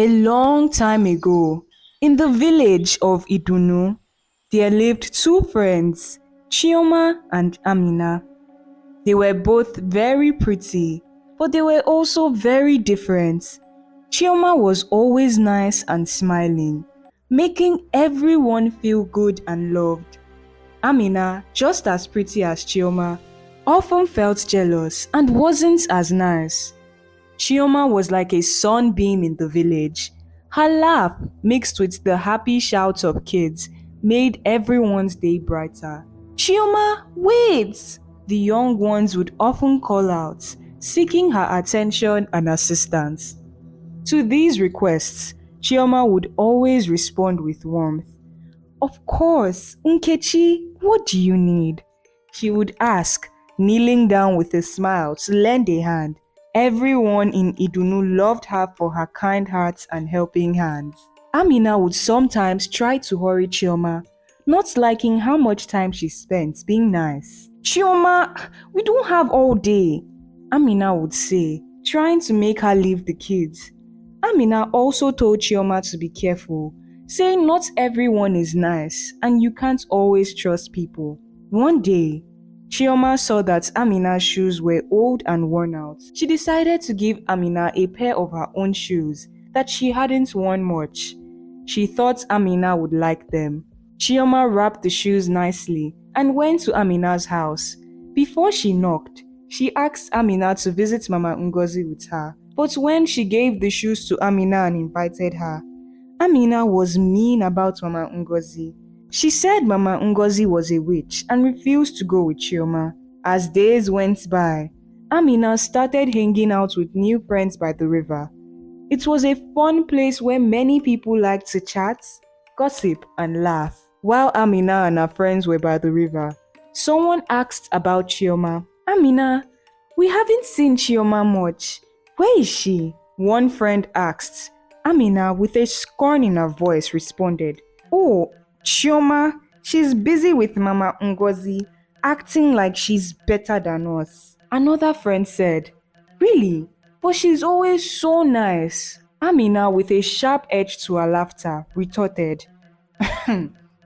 A long time ago, in the village of Idunu, there lived two friends, Chioma and Amina. They were both very pretty, but they were also very different. Chioma was always nice and smiling, making everyone feel good and loved. Amina, just as pretty as Chioma, often felt jealous and wasn't as nice. Chioma was like a sunbeam in the village. Her laugh, mixed with the happy shouts of kids, made everyone's day brighter. Chioma, wait! The young ones would often call out, seeking her attention and assistance. To these requests, Chioma would always respond with warmth. Of course, Nkechi, what do you need? She would ask, kneeling down with a smile to lend a hand. Everyone in Idunu loved her for her kind heart and helping hands. Amina would sometimes try to hurry Chioma, not liking how much time she spent being nice. Chioma, we don't have all day, Amina would say, trying to make her leave the kids. Amina also told Chioma to be careful, saying not everyone is nice and you can't always trust people. One day, Chioma saw that Amina's shoes were old and worn out. She decided to give Amina a pair of her own shoes that she hadn't worn much. She thought Amina would like them. Chioma wrapped the shoes nicely and went to Amina's house. Before she knocked, she asked Amina to visit Mama Ngozi with her. But when she gave the shoes to Amina and invited her, Amina was mean about Mama Ngozi. She said Mama Ngozi was a witch and refused to go with Chioma. As days went by, Amina started hanging out with new friends by the river. It was a fun place where many people liked to chat, gossip, and laugh. While Amina and her friends were by the river, someone asked about Chioma. Amina, we haven't seen Chioma much. Where is she? One friend asked. Amina, with a scorn in her voice, responded, Oh, Chioma, she's busy with Mama Ngozi, acting like she's better than us. Another friend said, Really? But she's always so nice. Amina, with a sharp edge to her laughter, retorted,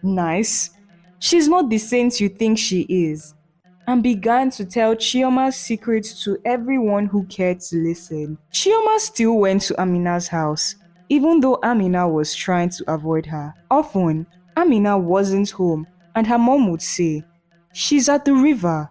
Nice? She's not the saint you think she is. And began to tell Chioma's secrets to everyone who cared to listen. Chioma still went to Amina's house, even though Amina was trying to avoid her. Often, Amina wasn't home and her mom would say, She's at the river.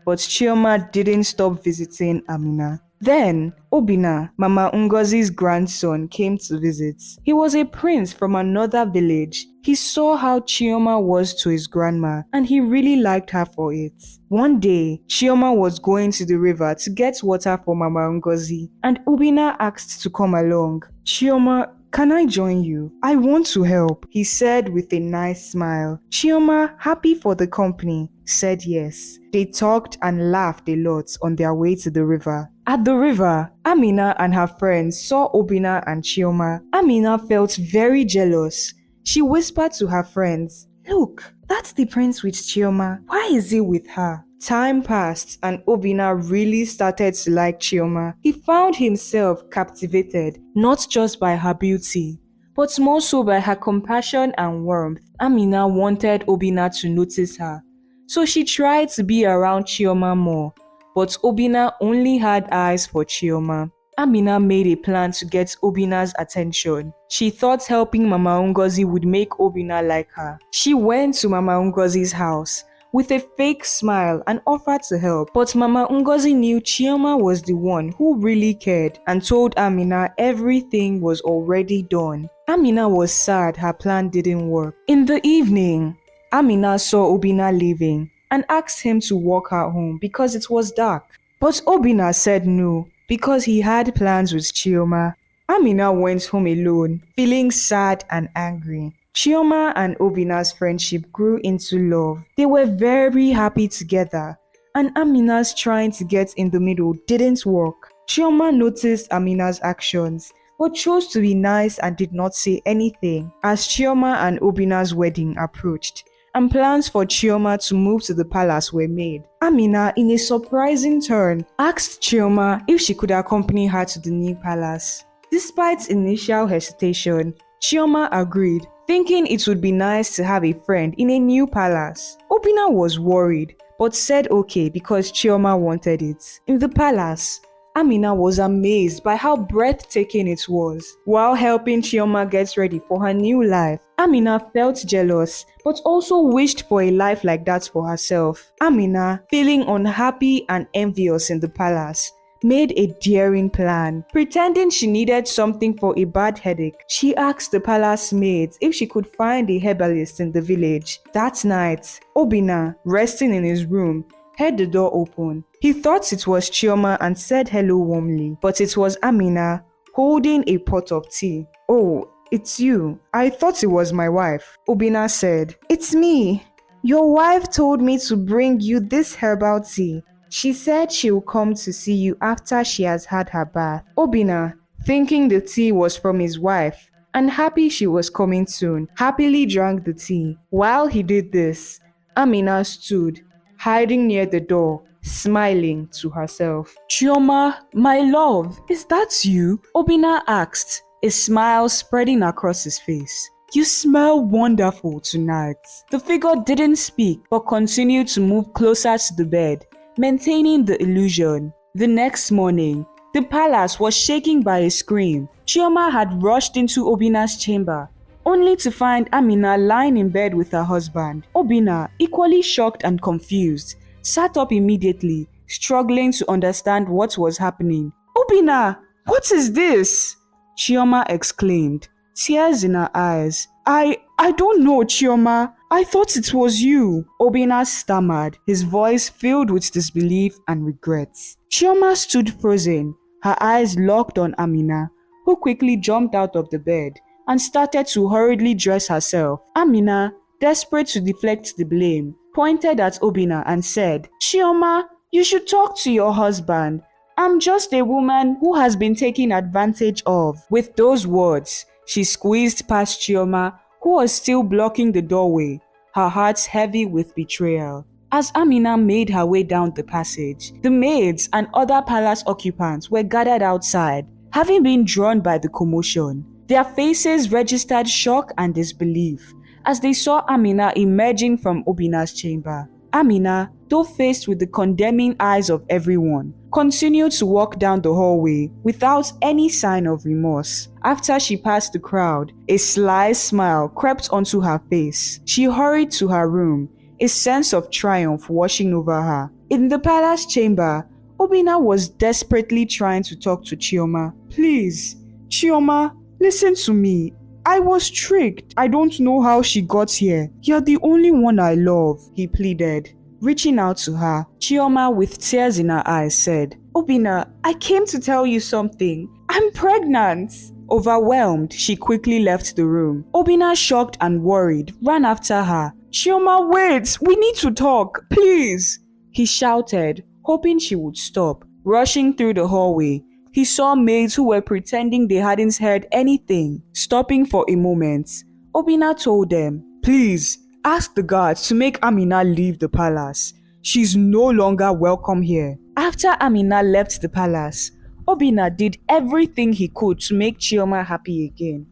But Chioma didn't stop visiting Amina. Then, Obina, Mama Ngozi's grandson, came to visit. He was a prince from another village. He saw how Chioma was to his grandma and he really liked her for it. One day, Chioma was going to the river to get water for Mama Ngozi and Obina asked to come along. Chioma, can I join you? I want to help, he said with a nice smile. Chioma, happy for the company, said yes. They talked and laughed a lot on their way to the river. At the river, Amina and her friends saw Obina and Chioma. Amina felt very jealous. She whispered to her friends, Look, that's the prince with Chioma. Why is he with her? Time passed and Obina really started to like Chioma. He found himself captivated, not just by her beauty, but more so by her compassion and warmth. Amina wanted Obina to notice her, so she tried to be around Chioma more, but Obina only had eyes for Chioma. Amina made a plan to get Obina's attention. She thought helping Mama Ngozi would make Obina like her. She went to Mama Ngozi's house with a fake smile and offered to help. But Mama Ngozi knew Chioma was the one who really cared and told Amina everything was already done. Amina was sad her plan didn't work. In the evening, Amina saw Obina leaving and asked him to walk her home because it was dark. But Obina said no because he had plans with Chioma. Amina went home alone, feeling sad and angry. Chioma and Obina's friendship grew into love. They were very happy together, and Amina's trying to get in the middle didn't work. Chioma noticed Amina's actions, but chose to be nice and did not say anything. As Chioma and Obina's wedding approached, and plans for Chioma to move to the palace were made, Amina, in a surprising turn, asked Chioma if she could accompany her to the new palace. Despite initial hesitation, Chioma agreed, thinking it would be nice to have a friend in a new palace. Obina was worried, but said okay because Chioma wanted it. In the palace, Amina was amazed by how breathtaking it was. While helping Chioma get ready for her new life, Amina felt jealous but also wished for a life like that for herself. Amina, feeling unhappy and envious in the palace, made a daring plan. Pretending she needed something for a bad headache, she asked the palace maids if she could find a herbalist in the village. That night, Obina, resting in his room, heard the door open. He thought it was Chioma and said hello warmly, but it was Amina, holding a pot of tea. "Oh, it's you. I thought it was my wife," Obina said. "It's me. Your wife told me to bring you this herbal tea. She said she will come to see you after she has had her bath." Obina, thinking the tea was from his wife and happy she was coming soon, happily drank the tea. While he did this, Amina stood, hiding near the door, smiling to herself. "Chioma, my love, is that you?" Obina asked, a smile spreading across his face. "You smell wonderful tonight." The figure didn't speak but continued to move closer to the bed, maintaining the illusion. The next morning, the palace was shaking by a scream. Chioma had rushed into Obina's chamber, only to find Amina lying in bed with her husband. Obina, equally shocked and confused, sat up immediately, struggling to understand what was happening. "Obina, what is this?" Chioma exclaimed, tears in her eyes. I don't know, Chioma. I thought it was you." Obina stammered, his voice filled with disbelief and regret. Chioma stood frozen, her eyes locked on Amina, who quickly jumped out of the bed and started to hurriedly dress herself. Amina, desperate to deflect the blame, pointed at Obina and said, "Chioma, you should talk to your husband. I'm just a woman who has been taken advantage of." With those words, she squeezed past Chioma, who was still blocking the doorway, her heart heavy with betrayal. As Amina made her way down the passage, the maids and other palace occupants were gathered outside, having been drawn by the commotion. Their faces registered shock and disbelief as they saw Amina emerging from Obina's chamber. Amina, though faced with the condemning eyes of everyone, continued to walk down the hallway without any sign of remorse. After she passed the crowd, a sly smile crept onto her face. She hurried to her room, a sense of triumph washing over her. In the palace chamber, Obina was desperately trying to talk to Chioma. "Please, Chioma, listen to me. I was tricked. I don't know how she got here. You're the only one I love," he pleaded, reaching out to her. Chioma, with tears in her eyes, said, "Obina, I came to tell you something. I'm pregnant." Overwhelmed, she quickly left the room. Obina, shocked and worried, ran after her. "Chioma, wait! We need to talk, please!" he shouted, hoping she would stop. Rushing through the hallway, he saw maids who were pretending they hadn't heard anything. Stopping for a moment, Obina told them, "Please, ask the guards to make Amina leave the palace. She's no longer welcome here." After Amina left the palace, Obina did everything he could to make Chioma happy again.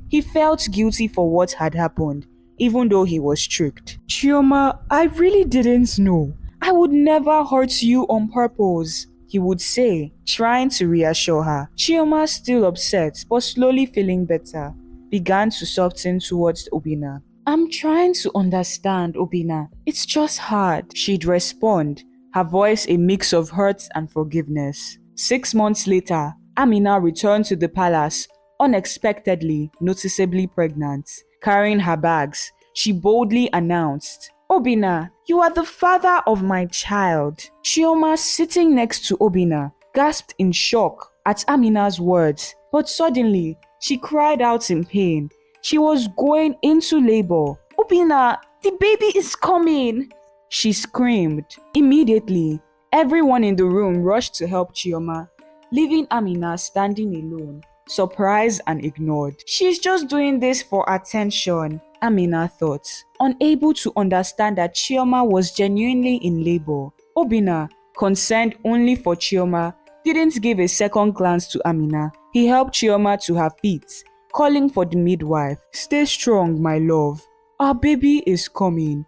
He felt guilty for what had happened, even though he was tricked. "Chioma, I really didn't know. I would never hurt you on purpose," he would say, trying to reassure her. Chioma, still upset but slowly feeling better, began to soften towards Obina. "I'm trying to understand, Obina. It's just hard," she'd respond, her voice a mix of hurt and forgiveness. 6 months later, Amina returned to the palace, unexpectedly, noticeably pregnant. Carrying her bags, she boldly announced, "Obina, you are the father of my child." Chioma, sitting next to Obina, gasped in shock at Amina's words, but suddenly, she cried out in pain. She was going into labor. "Obina, the baby is coming!" she screamed. Immediately, everyone in the room rushed to help Chioma, leaving Amina standing alone, surprised and ignored. "She's just doing this for attention," Amina thought, unable to understand that Chioma was genuinely in labor. Obina, concerned only for Chioma, didn't give a second glance to Amina. He helped Chioma to her feet, calling for the midwife. "Stay strong, my love. Our baby is coming,"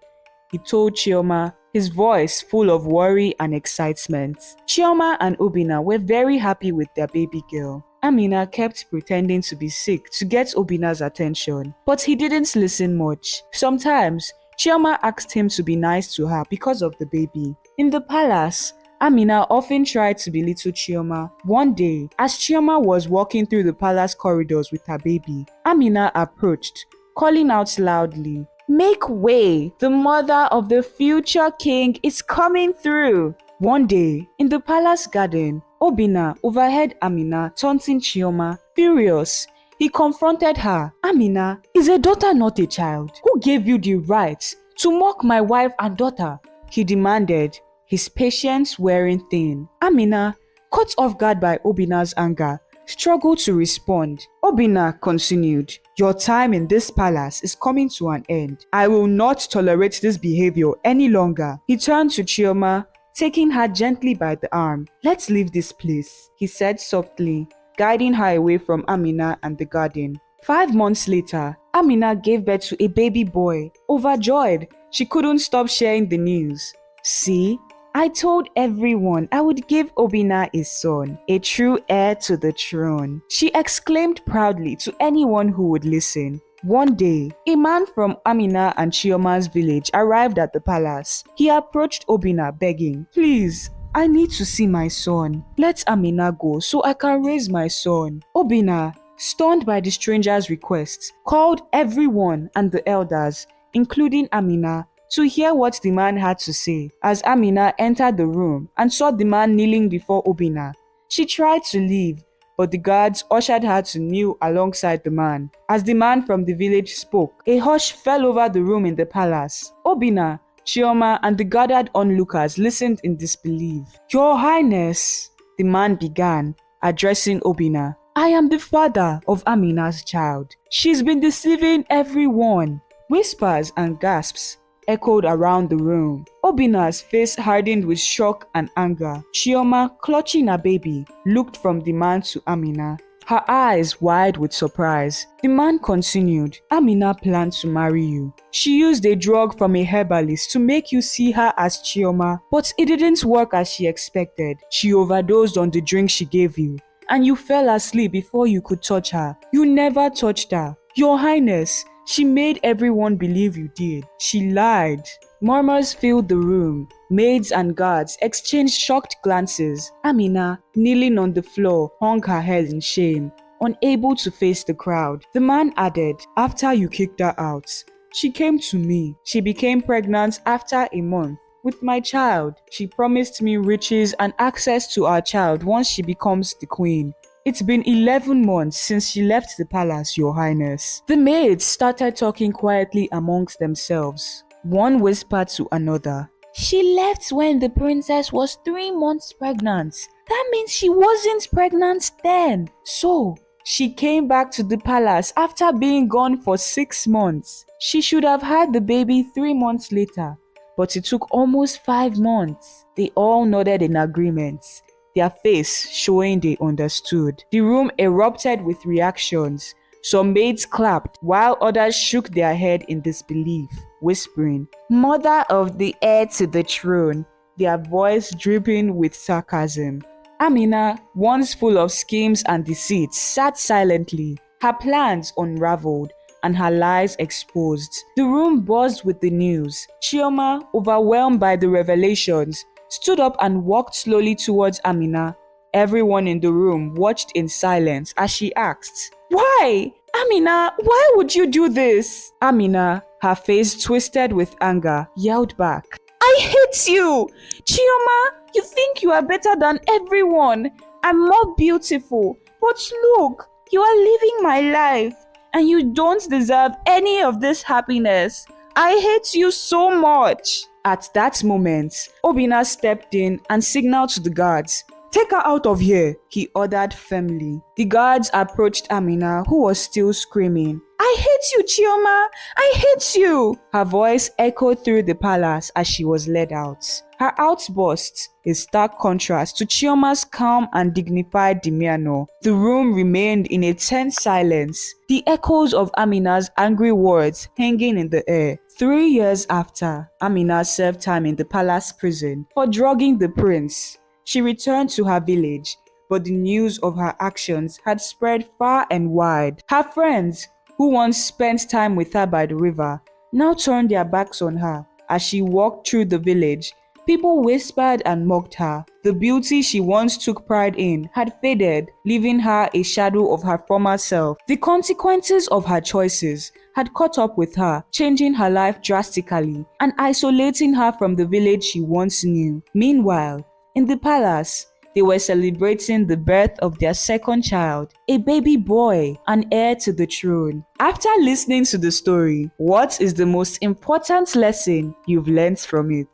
he told Chioma, his voice full of worry and excitement. Chioma and Obinna were very happy with their baby girl. Amina kept pretending to be sick to get Obinna's attention, but he didn't listen much. Sometimes, Chioma asked him to be nice to her because of the baby. In the palace, Amina often tried to belittle Chioma. One day, as Chioma was walking through the palace corridors with her baby, Amina approached, calling out loudly, "Make way! The mother of the future king is coming through!" One day, in the palace garden, Obinna overheard Amina taunting Chioma. Furious, he confronted her. "Amina, is a daughter not a child? Who gave you the right to mock my wife and daughter?" he demanded, his patience wearing thin. Amina, caught off guard by Obinna's anger, struggled to respond. Obinna continued, "Your time in this palace is coming to an end. I will not tolerate this behavior any longer." He turned to Chioma, taking her gently by the arm. "Let's leave this place," he said softly, guiding her away from Amina and the garden. 5 months later, Amina gave birth to a baby boy. Overjoyed, she couldn't stop sharing the news. "See, I told everyone I would give Obinna a son, a true heir to the throne," she exclaimed proudly to anyone who would listen. One day, a man from Amina and Chioma's village arrived at the palace. He approached Obinna begging, "Please, I need to see my son. Let Amina go so I can raise my son." Obinna, stunned by the stranger's request, called everyone and the elders, including Amina, to hear what the man had to say. As Amina entered the room and saw the man kneeling before Obinna, she tried to leave, but the guards ushered her to kneel alongside the man. As the man from the village spoke, a hush fell over the room in the palace. Obinna, Chioma, and the gathered onlookers listened in disbelief. "Your Highness," the man began, addressing Obinna, "I am the father of Amina's child. She's been deceiving everyone." Whispers and gasps echoed around the room. Obinna's face hardened with shock and anger. Chioma, clutching her baby, looked from the man to Amina, her eyes wide with surprise. The man continued, "Amina planned to marry you. She used a drug from a herbalist to make you see her as Chioma, but it didn't work as she expected. She overdosed on the drink she gave you, and you fell asleep before you could touch her. You never touched her. Your Highness, she made everyone believe you did. She lied." Murmurs filled the room. Maids and guards exchanged shocked glances. Amina, kneeling on the floor, hung her head in shame, unable to face the crowd. The man added, "After you kicked her out, she came to me. She became pregnant after a month with my child. She promised me riches and access to our child once she becomes the queen. It's been 11 months since she left the palace, Your Highness." The maids started talking quietly amongst themselves. One whispered to another, "She left when the princess was 3 months pregnant. That means she wasn't pregnant then. So, she came back to the palace after being gone for 6 months. She should have had the baby 3 months later, but it took almost 5 months." They all nodded in agreement, their face showing they understood. The room erupted with reactions. Some maids clapped, while others shook their head in disbelief, whispering, "Mother of the heir to the throne," their voice dripping with sarcasm. Amina, once full of schemes and deceit, sat silently, her plans unraveled and her lies exposed. The room buzzed with the news. Chioma, overwhelmed by the revelations, stood up and walked slowly towards Amina. Everyone in the room watched in silence as she asked, "Why? Amina, why would you do this?" Amina, her face twisted with anger, yelled back, "I hate you! Chioma, you think you are better than everyone. I'm more beautiful. But look, you are living my life, and you don't deserve any of this happiness. I hate you so much." At that moment, Obinna stepped in and signaled to the guards. "Take her out of here," he ordered firmly. The guards approached Amina, who was still screaming, "I I hate you, Chioma! I hate you! Her voice echoed through the palace as she was led out. Her outburst, a stark contrast to Chioma's calm and dignified demeanor. The room remained in a tense silence, the echoes of Amina's angry words hanging in the air. 3 years after, Amina served time in the palace prison for drugging the prince. She returned to her village, but the news of her actions had spread far and wide. Her friends, who once spent time with her by the river, now turned their backs on her. As she walked through the village, people whispered and mocked her. The beauty she once took pride in had faded, leaving her a shadow of her former self. The consequences of her choices had caught up with her, changing her life drastically and isolating her from the village she once knew. Meanwhile, in the palace, they were celebrating the birth of their second child, a baby boy, an heir to the throne. After listening to the story, what is the most important lesson you've learned from it?